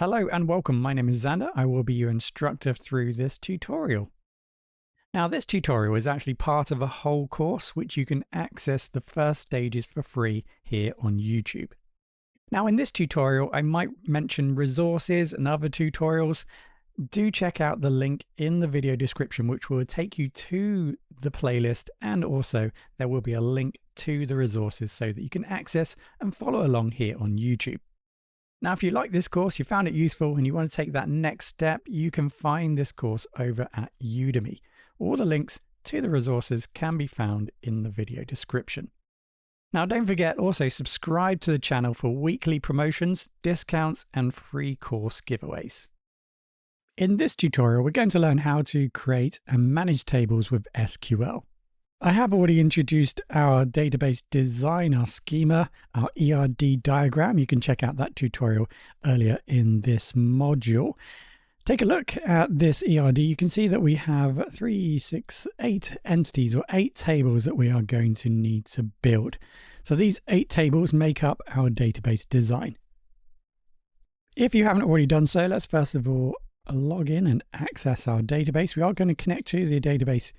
Hello and welcome. My name is Xander. I will be your instructor through this tutorial. Now, this tutorial is actually part of a whole course which you can access the first stages for free here on YouTube. Now, in this tutorial, I might mention resources and other tutorials. Do check out the link in the video description, which will take you to the playlist, and also there will be a link to the resources so that you can access and follow along here on YouTube. Now, if you like this course, you found it useful, and you want to take that next step, you can find this course over at Udemy. All the links to the resources can be found in the video description. Now, don't forget, also subscribe to the channel for weekly promotions, discounts, and free course giveaways. In this tutorial, we're going to learn how to create and manage tables with SQL. I have already introduced our database design, our schema, our ERD diagram. You can check out that tutorial earlier in this module. Take a look at this ERD. You can see that we have 8 entities or 8 tables that we are going to need to build. So these 8 tables make up our database design. If you haven't already done so, let's first of all log in and access our database. We are going to connect to the database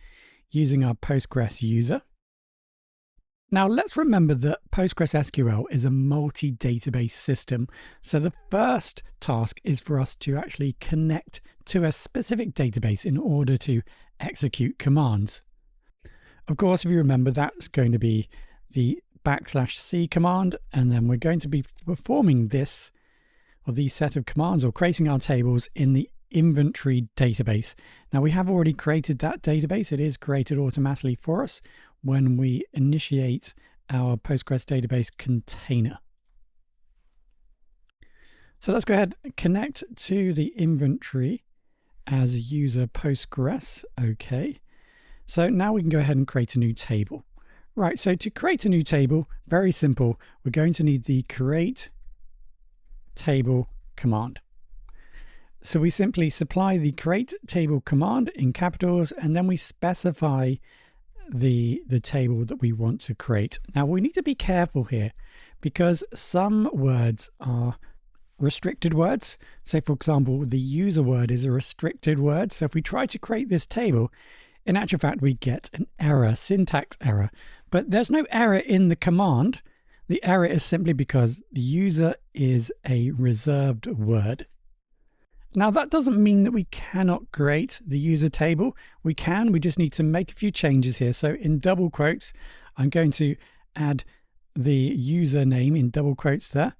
using our Postgres user. Now, let's remember that PostgreSQL is a multi-database system. So the first task is for us to actually connect to a specific database in order to execute commands. Of course, if you remember, that's going to be the \c command, and then we're going to be performing this or these set of commands or creating our tables in the inventory database. Now, we have already created that database. It is created automatically for us when we initiate our Postgres database container. So let's go ahead and connect to the inventory as user Postgres. Okay. So now we can go ahead and create a new table. Right. So to create a new table, very simple. We're going to need the create table command. So we simply supply the create table command in capitals, and then we specify the table that we want to create. Now, we need to be careful here because some words are restricted words. So for example, the user word is a restricted word. So if we try to create this table, in actual fact, we get an error, syntax error. But there's no error in the command. The error is simply because the user is a reserved word. Now, that doesn't mean that we cannot create the user table. We can, we just need to make a few changes here. So in double quotes, I'm going to add the username in double quotes there.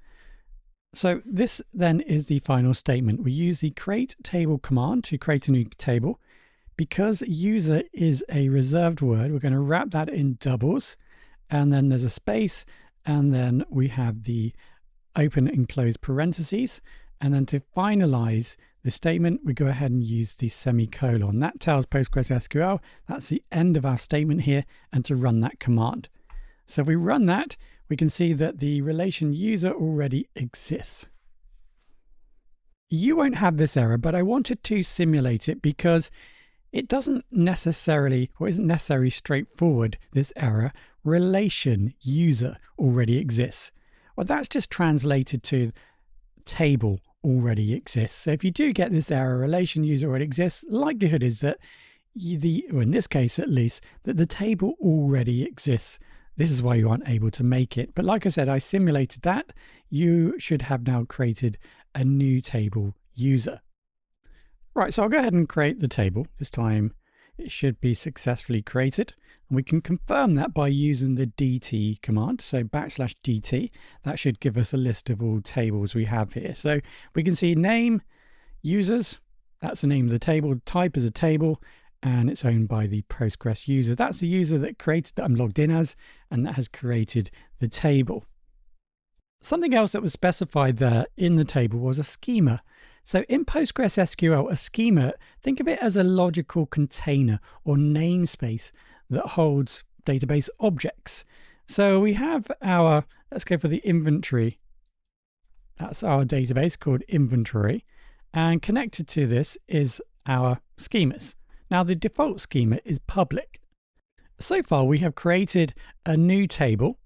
So this then is the final statement. We use the create table command to create a new table. Because user is a reserved word, we're going to wrap that in doubles, and then there's a space, and then we have the open and close parentheses. And then to finalize the statement, we go ahead and use the semicolon. That tells PostgreSQL that's the end of our statement here, and to run that command. So if we run that, we can see that the relation user already exists. You won't have this error, but I wanted to simulate it because it doesn't necessarily, or isn't necessarily straightforward, this error. Relation user already exists. Well, that's just translated to table already exists. So if you do get this error, relation user already exists, likelihood is that or in this case at least, that the table already exists. This is why you aren't able to make it. But like I said, I simulated that. You should have now created a new table user. Right, so I'll go ahead and create the table. This time it should be successfully created. And we can confirm that by using the dt command. So \dt, that should give us a list of all tables we have here. So we can see name, users, that's the name of the table, type is a table, and it's owned by the Postgres user. That's the user that created that I'm logged in as, and that has created the table. Something else that was specified there in the table was a schema. So in PostgreSQL, a schema, think of it as a logical container or namespace that holds database objects. So we have our, let's go for the inventory. That's our database called inventory. And connected to this is our schemas. Now the default schema is public. So far we have created a new table.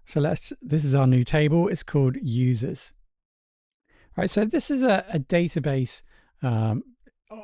So this is our new table. It's called users. Right, so this is a database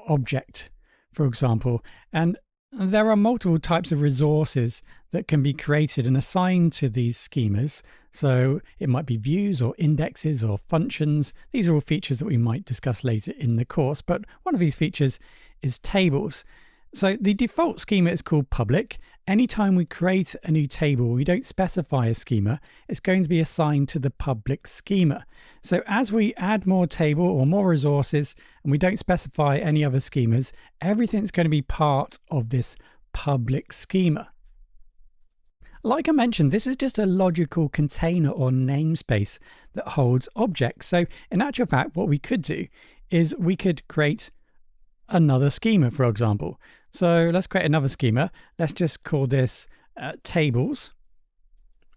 object, for example, and there are multiple types of resources that can be created and assigned to these schemas. So it might be views or indexes or functions. These are all features that we might discuss later in the course, but one of these features is tables. So the default schema is called public. Anytime we create a new table, we don't specify a schema, it's going to be assigned to the public schema. So as we add more table or more resources, and we don't specify any other schemas, everything's going to be part of this public schema. Like I mentioned, this is just a logical container or namespace that holds objects. So in actual fact, what we could do is we could create another schema, for example. So let's create another schema. Let's just call this tables,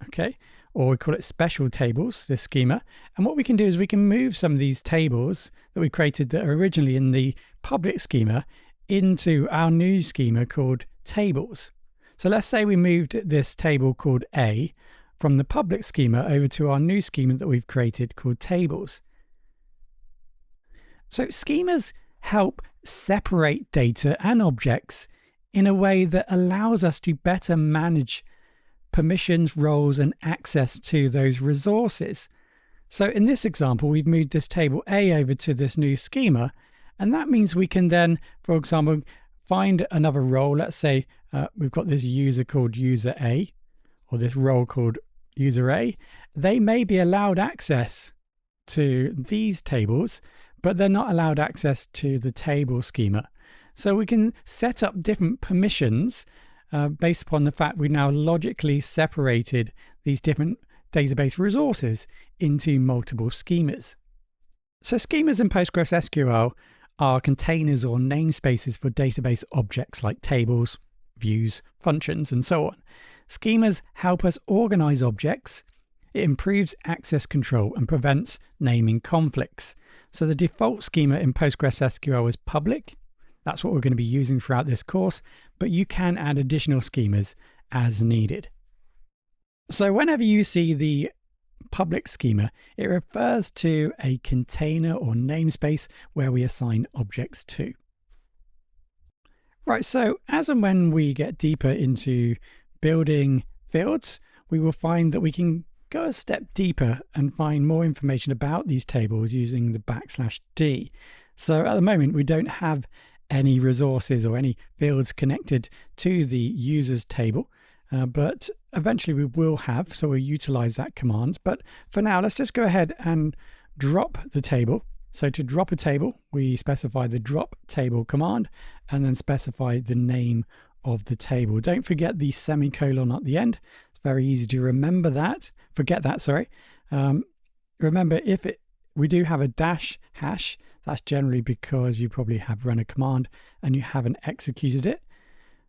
okay? Or we call it special tables, this schema. And what we can do is we can move some of these tables that we created that are originally in the public schema into our new schema called tables. So let's say we moved this table called A from the public schema over to our new schema that we've created called tables. So schemas help separate data and objects in a way that allows us to better manage permissions, roles, and access to those resources. So in this example, we've moved this table A over to this new schema, and that means we can then, for example, find another role. Let's say we've got this user called user A, or this role called user A. They may be allowed access to these tables, but they're not allowed access to the table schema. So we can set up different permissions based upon the fact we've now logically separated these different database resources into multiple schemas. So schemas in PostgreSQL are containers or namespaces for database objects like tables, views, functions, and so on. Schemas help us organize objects. It improves access control and prevents naming conflicts. So the default schema in PostgreSQL is public. That's what we're going to be using throughout this course, but you can add additional schemas as needed. So whenever you see the public schema, it refers to a container or namespace where we assign objects to. Right, so as and when we get deeper into building fields, we will find that we can go a step deeper and find more information about these tables using the \d. So at the moment, we don't have any resources or any fields connected to the users table, but eventually we will have, so we'll utilize that command. But for now, let's just go ahead and drop the table. So to drop a table, we specify the drop table command and then specify the name of the table. Don't forget the semicolon at the end. It's very easy to remember that. Forget that, sorry. Remember, if we do have a dash hash, that's generally because you probably have run a command and you haven't executed it,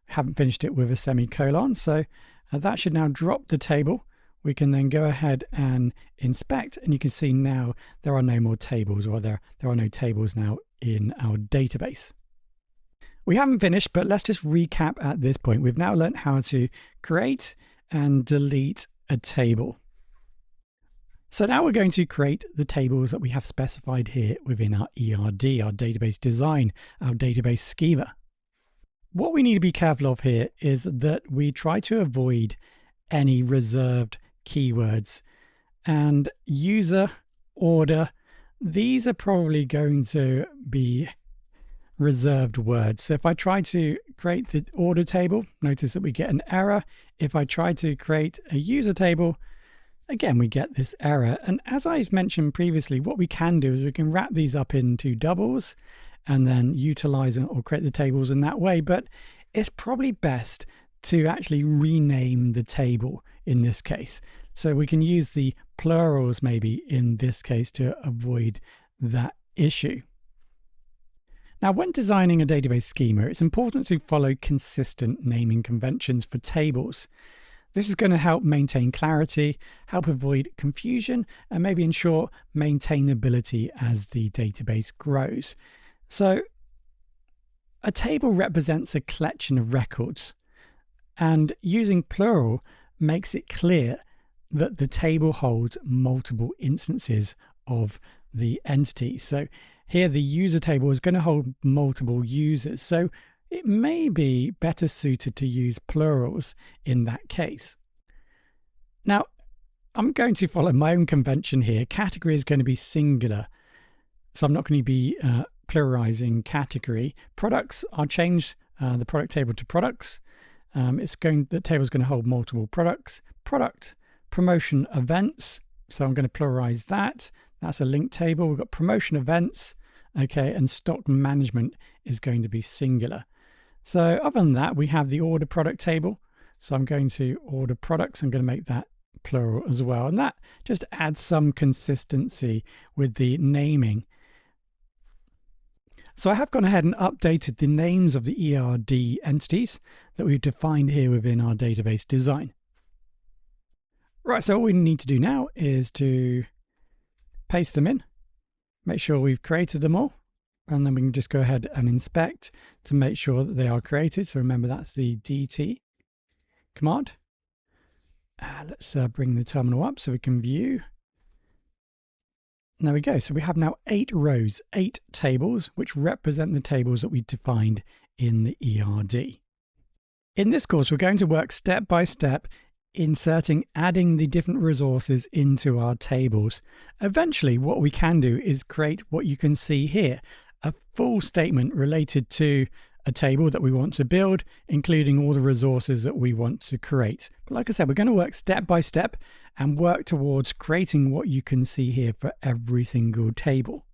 haven't finished it with a semicolon. So that should now drop the table. We can then go ahead and inspect, and you can see now there are no more tables, or there are no tables now in our database. We haven't finished, but let's just recap at this point. We've now learned how to create and delete a table. So now we're going to create the tables that we have specified here within our ERD, our database design, our database schema. What we need to be careful of here is that we try to avoid any reserved keywords, and user, order, these are probably going to be reserved words. So if I try to create the order table, notice that we get an error. If I try to create a user table, again, we get this error. And as I mentioned previously, what we can do is we can wrap these up into doubles and then utilize or create the tables in that way. But it's probably best to actually rename the table in this case. So we can use the plurals maybe in this case to avoid that issue. Now, when designing a database schema, it's important to follow consistent naming conventions for tables. This is going to help maintain clarity, help avoid confusion, and maybe ensure maintainability as the database grows. So a table represents a collection of records, and using plural makes it clear that the table holds multiple instances of the entity. So here the user table is going to hold multiple users. So it may be better suited to use plurals in that case. Now, I'm going to follow my own convention here. Category is going to be singular. So I'm not going to be pluralizing category. Products, I'll change the product table to products. The table is going to hold multiple products. Product, promotion events. So I'm going to pluralize that. That's a linked table. We've got promotion events. Okay, and stock management is going to be singular. So other than that, we have the order product table. So I'm going to order products. I'm going to make that plural as well. And that just adds some consistency with the naming. So I have gone ahead and updated the names of the ERD entities that we've defined here within our database design. Right, so all we need to do now is to paste them in, make sure we've created them all, and then we can just go ahead and inspect to make sure that they are created. So remember, that's the DT command. Let's bring the terminal up so we can view. There we go. So we have now 8 rows, 8 tables, which represent the tables that we defined in the ERD. In this course, we're going to work step by step, adding the different resources into our tables. Eventually, what we can do is create what you can see here, a full statement related to a table that we want to build, including all the resources that we want to create. But like I said, we're going to work step by step and work towards creating what you can see here for every single table.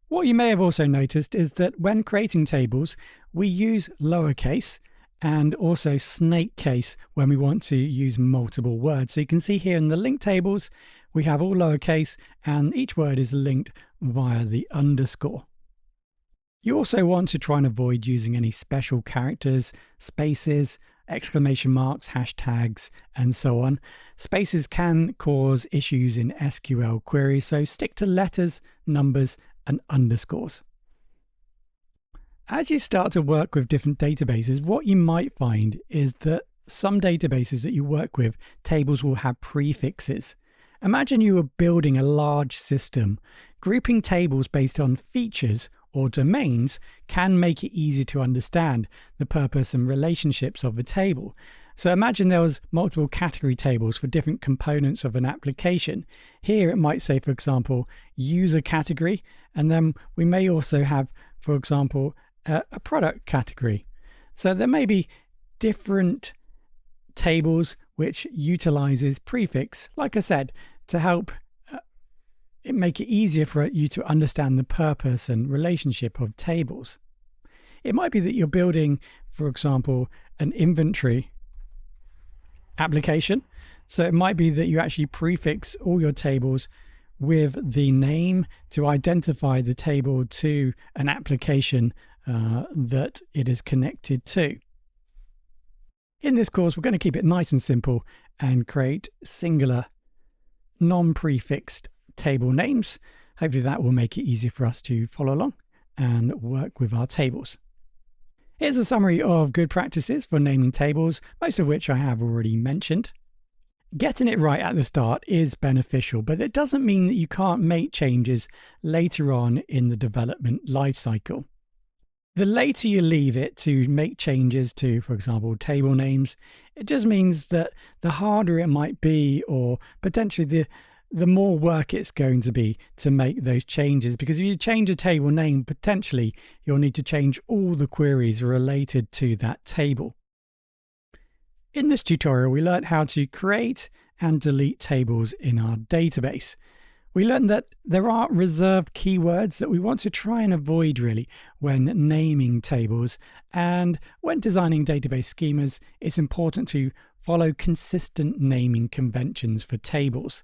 What you may have also noticed is that when creating tables, we use lowercase and also snake case when we want to use multiple words. So you can see here in the linked tables, we have all lowercase and each word is linked via the underscore. You also want to try and avoid using any special characters, spaces, exclamation marks, hashtags, and so on. Spaces can cause issues in SQL queries, so stick to letters, numbers, and underscores. As you start to work with different databases, what you might find is that some databases that you work with, tables will have prefixes. Imagine you were building a large system. Grouping tables based on features or domains can make it easy to understand the purpose and relationships of a table. So imagine there was multiple category tables for different components of an application. Here it might say, for example, user category, and then we may also have, for example, a product category. So there may be different tables which utilizes prefix, like I said, to help make it easier for you to understand the purpose and relationship of tables. It might be that you're building, for example, an inventory application. So it might be that you actually prefix all your tables with the name to identify the table to an application that it is connected to. In this course, we're going to keep it nice and simple and create singular, non-prefixed table names. Hopefully that will make it easier for us to follow along and work with our tables. Here's a summary of good practices for naming tables, most of which I have already mentioned. Getting it right at the start is beneficial, but it doesn't mean that you can't make changes later on in the development lifecycle. The later you leave it to make changes to, for example, table names, it just means that the harder it might be, or potentially the more work it's going to be to make those changes. Because if you change a table name, potentially you'll need to change all the queries related to that table. In this tutorial, we learned how to create and delete tables in our database. We learned that there are reserved keywords that we want to try and avoid really when naming tables. And when designing database schemas, it's important to follow consistent naming conventions for tables.